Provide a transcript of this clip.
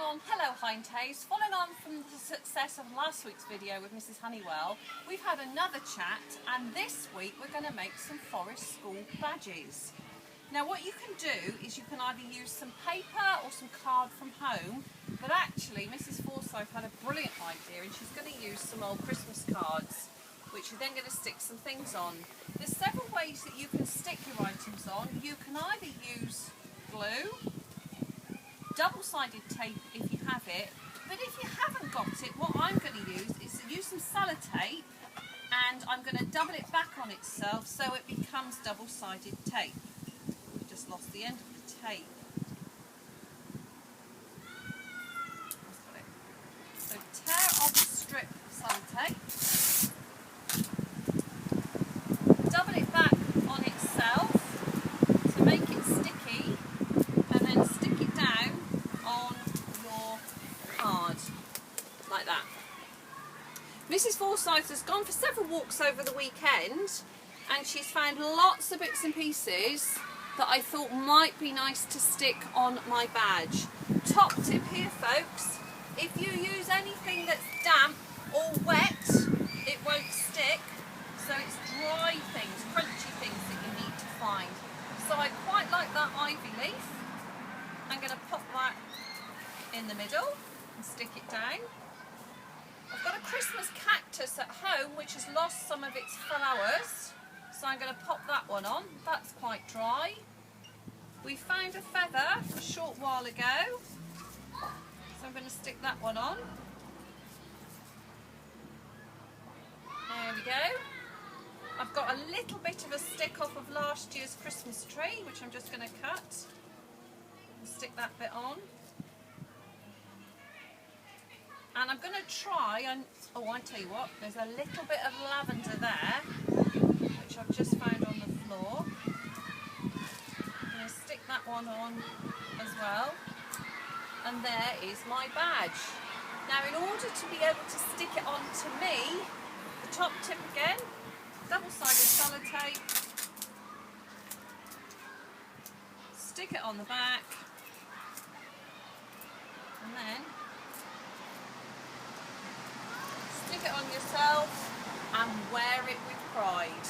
everyone, hello Hintails. Following on from the success of last week's video with Mrs Honeywell, we've had another chat and this week we're going to make some Forest School badges. Now what you can do is you can either use some paper or some card from home, but actually Mrs Forsyth had a brilliant idea and she's going to use some old Christmas cards which you're then going to stick some things on. There's several ways that you can stick your items on. You can either use glue, double-sided tape if you have it, but if you haven't got it, what I'm going to use some sellotape, and I'm going to double it back on itself so it becomes double-sided tape. I've just lost the end of the tape. So tear off a strip of sellotape, double it back on itself to make it sticky, and then stick it down on your card like that. Mrs Forsyth has gone for several walks over the weekend and she's found lots of bits and pieces that I thought might be nice to stick on my badge. Top tip here folks, if you use anything that's damp or wet it won't stick, so it's dry things, crunchy things that you need to find. So I quite like that ivy leaf. I'm going to pop that in the middle and stick it down. I've got a Christmas cactus at home which has lost some of its flowers, so I'm going to pop that one on. That's quite dry. We found a feather a short while ago, so I'm going to stick that one on. There we go. I've got a little bit of a stick off of last year's Christmas tree which I'm just going to cut. Stick that bit on, and I'm going to try and I tell you what, there's a little bit of lavender there which I've just found on the floor. I'm going to stick that one on as well, and there is my badge. Now in order to be able to stick it on to me, the top tip again, double-sided sellotape, stick it on the back, and then stick it on yourself and wear it with pride.